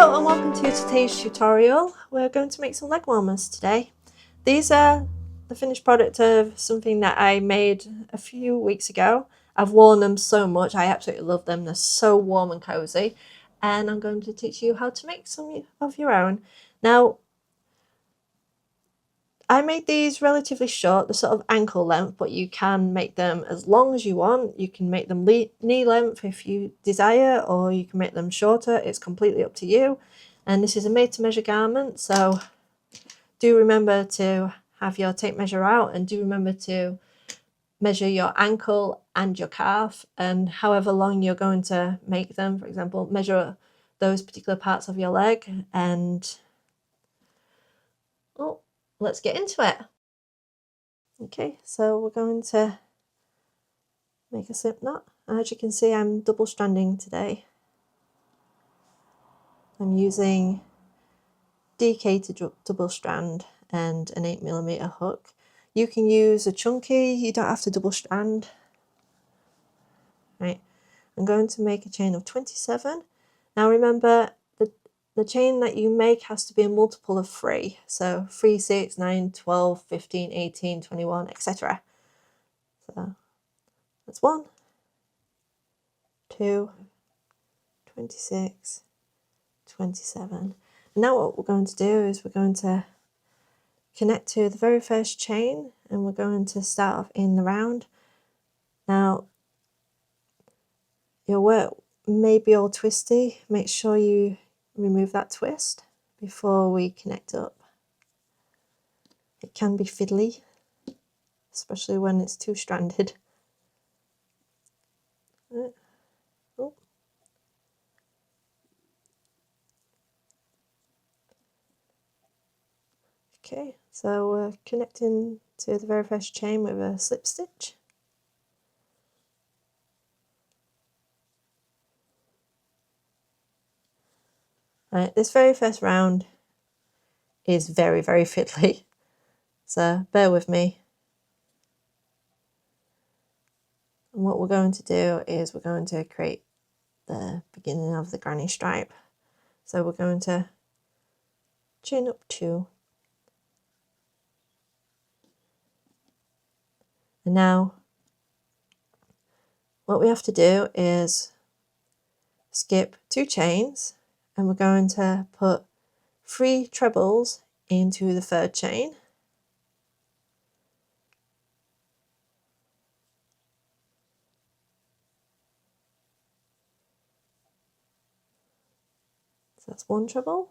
Hello and welcome to today's tutorial. We're going to make some leg warmers today. These are the finished product of something that I made a few weeks ago. I've worn them so much, I absolutely love them. They're so warm and cozy, and I'm going to teach you how to make some of your own. Now, I made these relatively short, the sort of ankle length, but you can make them as long as you want. You can make them knee length if you desire, or you can make them shorter. It's completely up to you. And this is a made to measure garment, so do remember to have your tape measure out, and do remember to measure your ankle and your calf and however long you're going to make them. For example, measure those particular parts of your leg, and let's get into it. Okay, so we're going to make a slip knot. As you can see, I'm double stranding today. I'm using variegated double strand and an 8mm hook. You can use a chunky, you don't have to double strand. Right, I'm going to make a chain of 27. Now remember, the chain that you make has to be a multiple of 3. So 3, 6, 9, 12, 15, 18, 21, etc. So that's 1, 2, 26, 27. Now what we're going to do is we're going to connect to the very first chain, and we're going to start off in the round. Now your work may be all twisty. Make sure you remove that twist before we connect up. It can be fiddly, especially when it's two-stranded. Oh. Okay, so we're connecting to the very first chain with a slip stitch. Right, this very first round is very, very fiddly, so bear with me. And what we're going to do is we're going to create the beginning of the granny stripe. So we're going to chain up 2. And now what we have to do is skip 2 chains, and we're going to put 3 trebles into the 3rd chain. So that's 1 treble.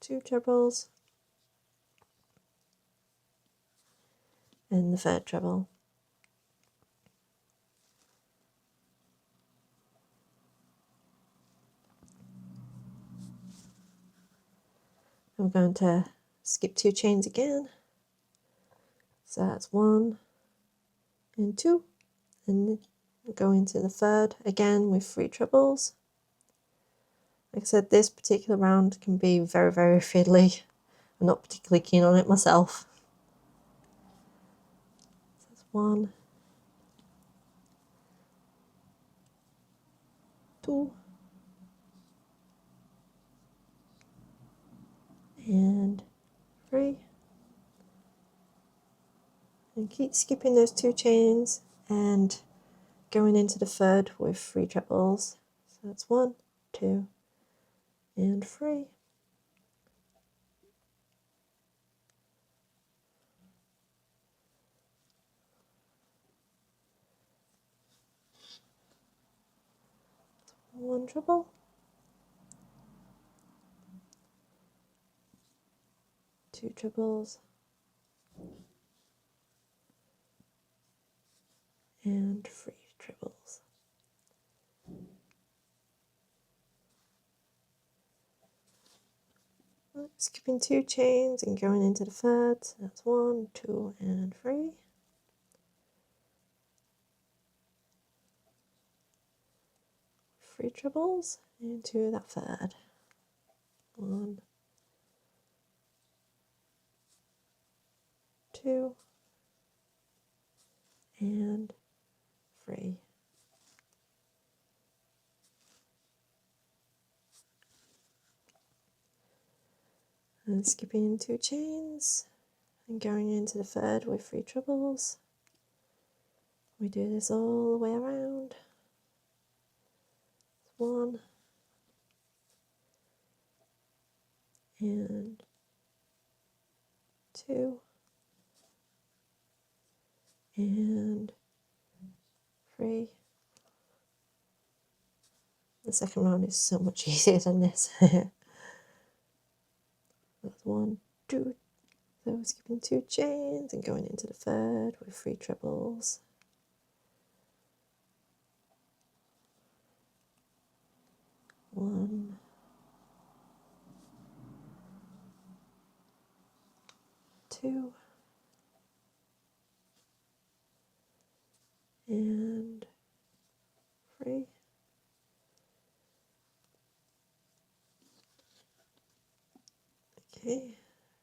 2 trebles. And the 3rd treble. I'm going to skip 2 chains again. So that's 1 and 2, and go into the 3rd again with 3 trebles. Like I said, this particular round can be very, very fiddly. I'm not particularly keen on it myself. So that's 1, 2, and 3. And keep skipping those 2 chains and going into the 3rd with 3 trebles. So that's 1, 2, and 3. One treble. 2 trebles. And 3 trebles. Skipping 2 chains and going into the 3rd. So that's 1, 2, and 3. 3 trebles into that 3rd. 1, 2, and and skipping 2 chains and going into the third with 3 trebles. We do this all the way around. 1 and 2 and 3. The second round is so much easier than this. That's 1, 2. So skipping 2 chains and going into the third with 3 trebles. 1, 2, and 3. Okay,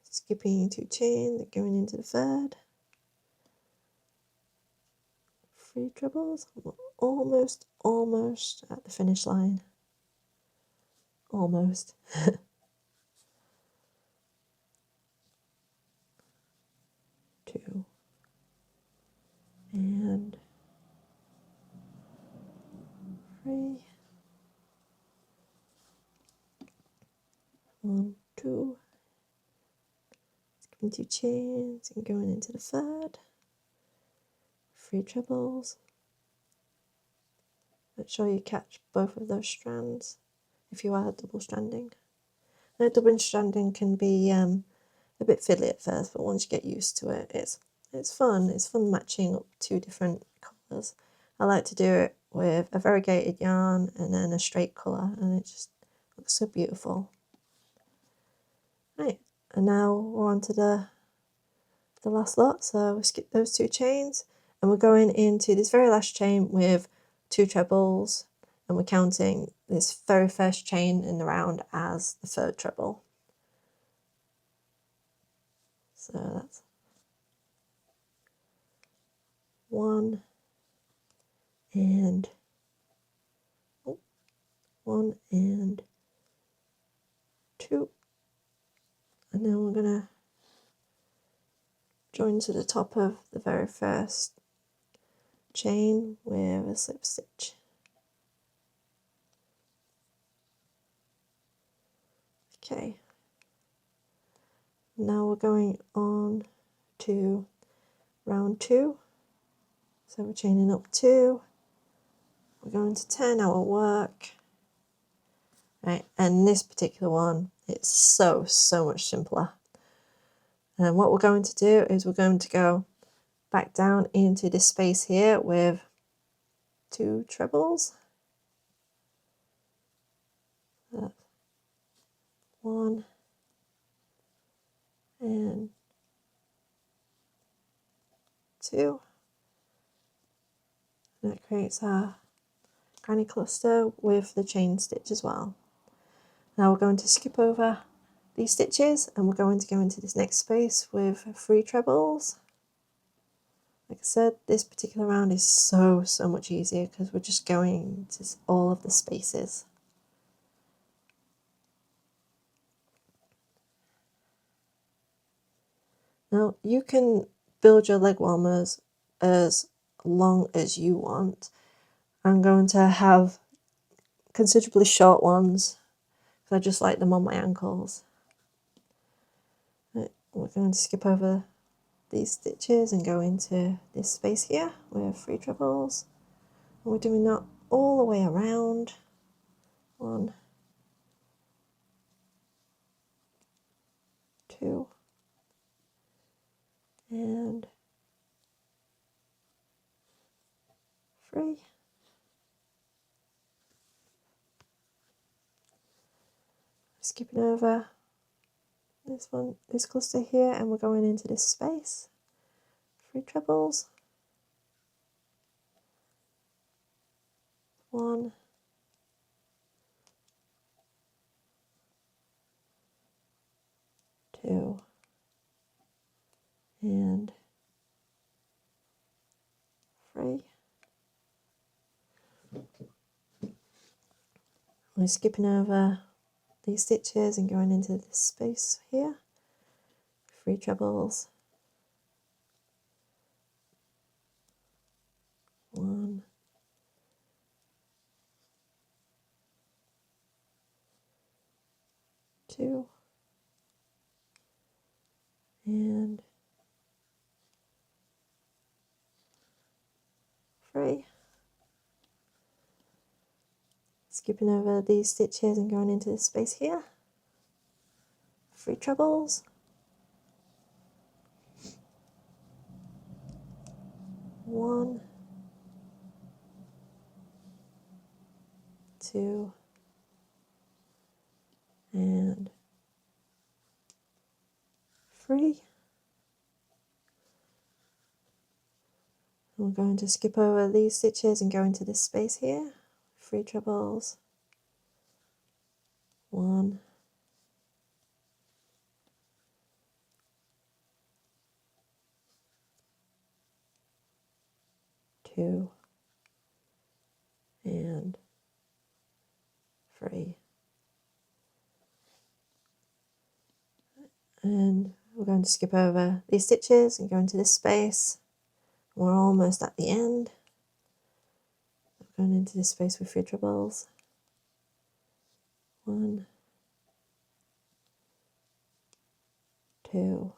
skipping 2 chains and going into the third. 3 trebles. We're almost at the finish line. Almost. 2 and 3. 1, 2. Skipping 2 chains and going into the third. 3 trebles. Make sure you catch both of those strands if you are double stranding. Now, double stranding can be a bit fiddly at first, but once you get used to it, it's fun. It's fun matching up 2 different colours. I like to do it with a variegated yarn and then a straight colour, and it just looks so beautiful. Right, and now we're on to the last lot. So we skip those 2 chains, and we're going into this very last chain with 2 trebles, and we're counting this very first chain in the round as the 3rd treble. So that's 1 and 1 and 2, and then we're gonna join to the top of the very first chain with a slip stitch. Okay, now we're going on to round 2. So we're chaining up 2. We're going to 10 our work. Right, and this particular one, it's so much simpler. And what we're going to do is we're going to go back down into this space here with 2 trebles. 1 and 2. And that creates our granny cluster with the chain stitch as well. Now we're going to skip over these stitches and we're going to go into this next space with 3 trebles. Like I said, this particular round is so much easier because we're just going to all of the spaces. Now you can build your leg warmers as long as you want. I'm going to have considerably short ones because I just like them on my ankles. Right, we're going to skip over these stitches and go into this space here with 3 trebles. And we're doing that all the way around. 1, 2, and 3. Skipping over this one, this cluster here, and we're going into this space. 3 trebles. 1, 2, and 3. We're skipping over these stitches and going into this space here. 3 trebles, 1, 2, and 3. Skipping over these stitches and going into this space here, 3 trebles, 1, 2, and 3. We're going to skip over these stitches and go into this space here, 3 trebles, 1, 2, and 3. And we're going to skip over these stitches and go into this space. We're almost at the end. We're going into this space with 3 trebles, 1, 2,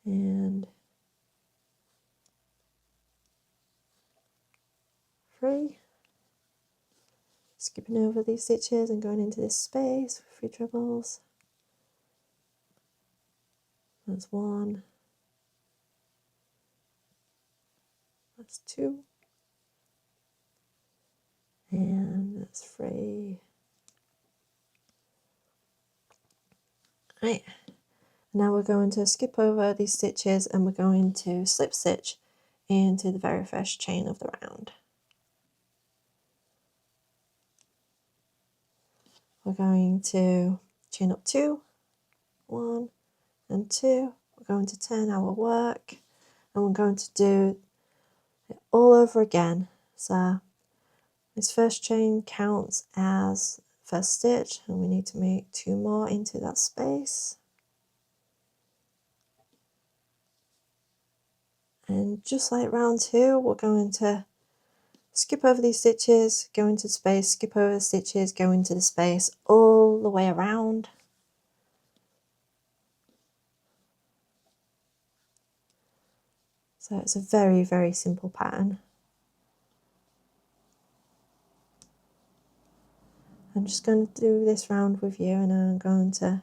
and 3. Skipping over these stitches and going into this space with 3 trebles. That's 1, that's 2, and that's 3. Right, now we're going to skip over these stitches and we're going to slip stitch into the very first chain of the round. We're going to chain up 2, 1, and 2. We're going to turn our work and we're going to do it all over again. So this first chain counts as first stitch and we need to make 2 more into that space. And just like round 2, we're going to skip over these stitches, go into space, skip over the stitches, go into the space, all the way around. So it's a very, very simple pattern. I'm just going to do this round with you and I'm going to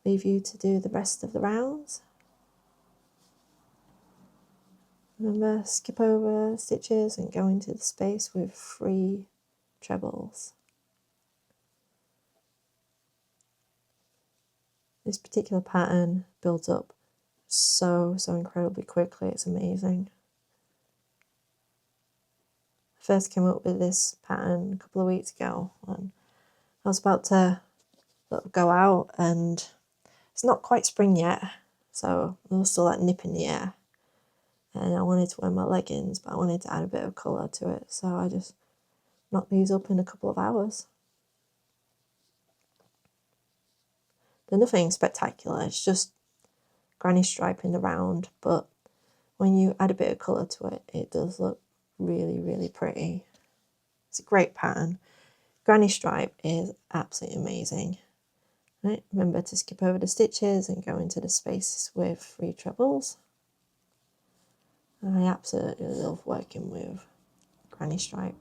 leave you to do the rest of the rounds. Remember, skip over stitches and go into the space with 3 trebles. This particular pattern builds up so incredibly quickly, it's amazing. I first came up with this pattern a couple of weeks ago and I was about to go out and it's not quite spring yet, so there was still that nip in the air. And I wanted to wear my leggings, but I wanted to add a bit of colour to it, so I just knocked these up in a couple of hours. They're nothing spectacular, it's just granny striping around, but when you add a bit of colour to it, it does look really, really pretty. It's a great pattern. Granny stripe is absolutely amazing. Right, remember to skip over the stitches and go into the spaces with 3 trebles. I absolutely love working with granny stripe.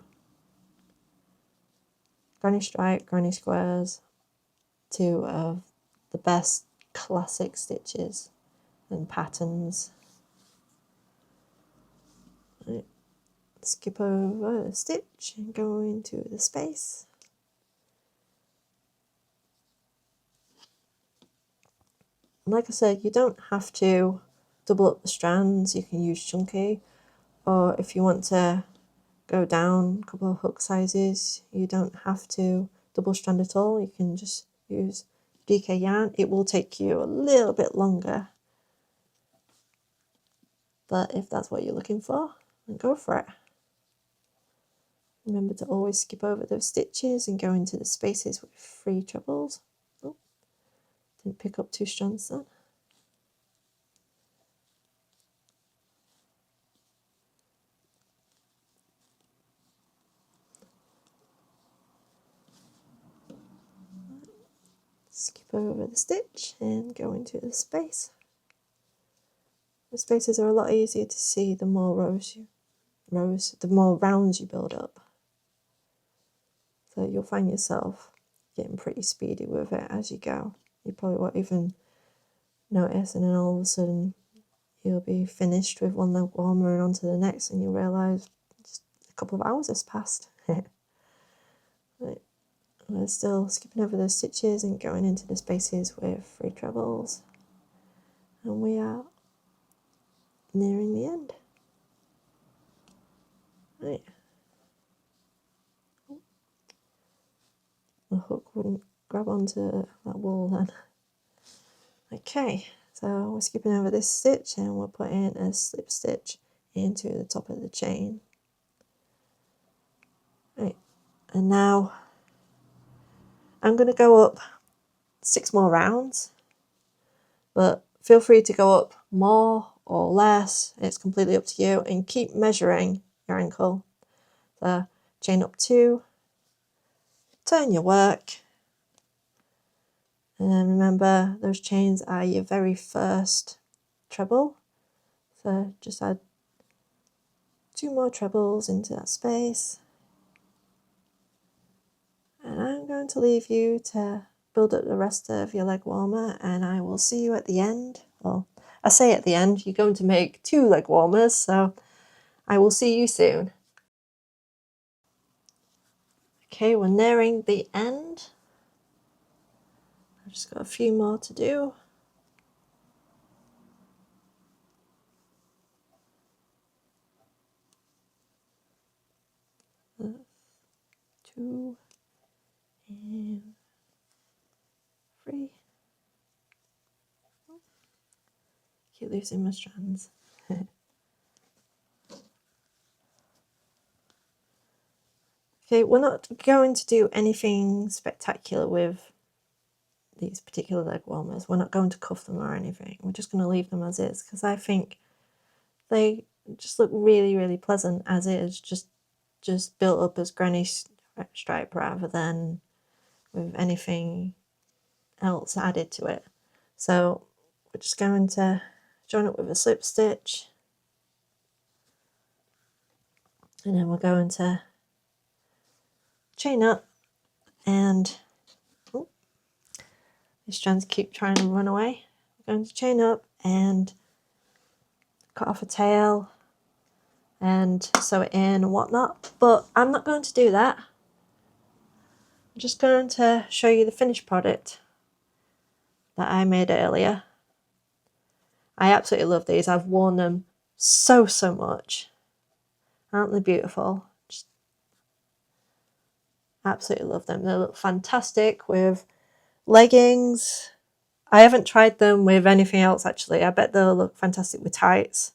Granny stripe, granny squares, 2 of the best classic stitches and patterns. Right. Skip over the stitch and go into the space. And like I said, you don't have to double up the strands, you can use chunky, or if you want to go down a couple of hook sizes, you don't have to double strand at all, you can just use DK yarn. It will take you a little bit longer, but if that's what you're looking for, then go for it. Remember to always skip over those stitches and go into the spaces with 3 trebles. Oh, Didn't pick up 2 strands then. Skip over the stitch and go into the space. The spaces are a lot easier to see the more the more rounds you build up. So you'll find yourself getting pretty speedy with it as you go. You probably won't even notice, and then all of a sudden you'll be finished with one leg warmer and on to the next, and you'll realise just a couple of hours has passed. Right. We're still skipping over those stitches and going into the spaces with 3 trebles, and we are nearing the end. Right. The hook wouldn't grab onto that wool then. Okay, so we're skipping over this stitch and we're putting a slip stitch into the top of the chain. Right, and now I'm going to go up 6 more rounds, but feel free to go up more or less, it's completely up to you, and keep measuring your ankle. So chain up 2, turn your work, and then remember those chains are your very first treble, so just add 2 more trebles into that space, and I'm going to leave you to build up the rest of your leg warmer, and I will see you at the end. Well, I say at the end, you're going to make 2 leg warmers, so I will see you soon. Okay, we're nearing the end. I've just got a few more to do. Two and 3. Keep losing my strands. Okay, we're not going to do anything spectacular with these particular leg warmers. We're not going to cuff them or anything. We're just going to leave them as is, because I think they just look really, really pleasant as is, just built up as granny stripe rather than with anything else added to it. So we're just going to join it with a slip stitch, and then we're going to chain up, and these strands keep trying to run away. We're going to chain up and cut off a tail and sew it in and whatnot, but I'm not going to do that. I'm just going to show you the finished product that I made earlier. I absolutely love these. I've worn them so much. Aren't they beautiful? Just absolutely love them. They look fantastic with leggings. I haven't tried them with anything else actually. I bet they'll look fantastic with tights.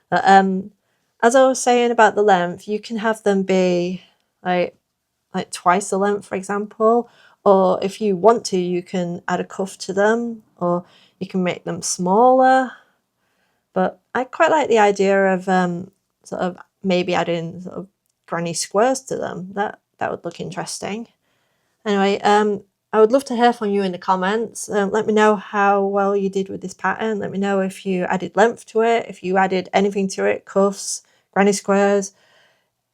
But as I was saying about the length, you can have them be like twice the length, for example, or if you want to, you can add a cuff to them, or you can make them smaller. But I quite like the idea of sort of maybe adding sort of granny squares to them. That would look interesting. Anyway, I would love to hear from you in the comments. Let me know how well you did with this pattern. Let me know if you added length to it, if you added anything to it, cuffs, granny squares,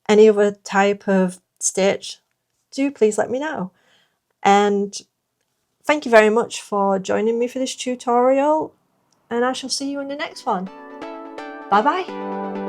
any other type of stitch. Do please let me know. And thank you very much for joining me for this tutorial, and I shall see you in the next one. Bye bye.